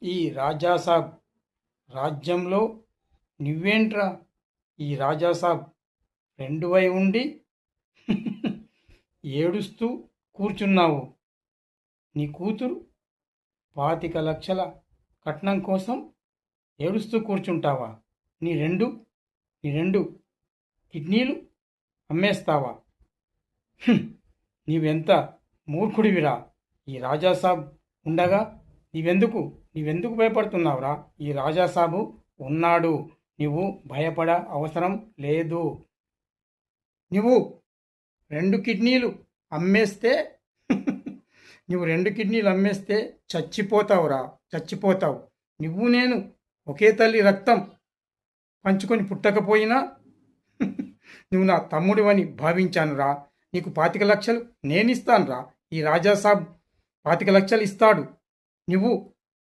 ఈ రాజాసాబ్ రాజ్యంలో నువ్వేంట్రా ఈ రాజాసాబ్ ఫ్రెండువై ఉండి ఏడుస్తూ కూర్చున్నావు. నీ కూతురు 25 లక్షల కట్నం కోసం ఏడుస్తూ కూర్చుంటావా? నీ రెండు కిడ్నీలు అమ్మేస్తావా? నీవెంత మూర్ఖుడివిరా! ఈ రాజాసాబ్ ఉండగా నీవెందుకు భయపడుతున్నావురా? ఈ రాజాసాబు ఉన్నాడు. నువ్వు భయపడ అవసరం లేదు. నువ్వు 2 కిడ్నీలు అమ్మేస్తే నువ్వు 2 కిడ్నీలు అమ్మేస్తే చచ్చిపోతావురా, చచ్చిపోతావు. నువ్వు నేను ఒకే తల్లి రక్తం పంచుకొని పుట్టకపోయినా నువ్వు నా తమ్ముడివని భావించానురా. నీకు 25 లక్షలు నేనిస్తానురా. ఈ రాజాసాబ్ 25 లక్షలు ఇస్తాడు. నువ్వు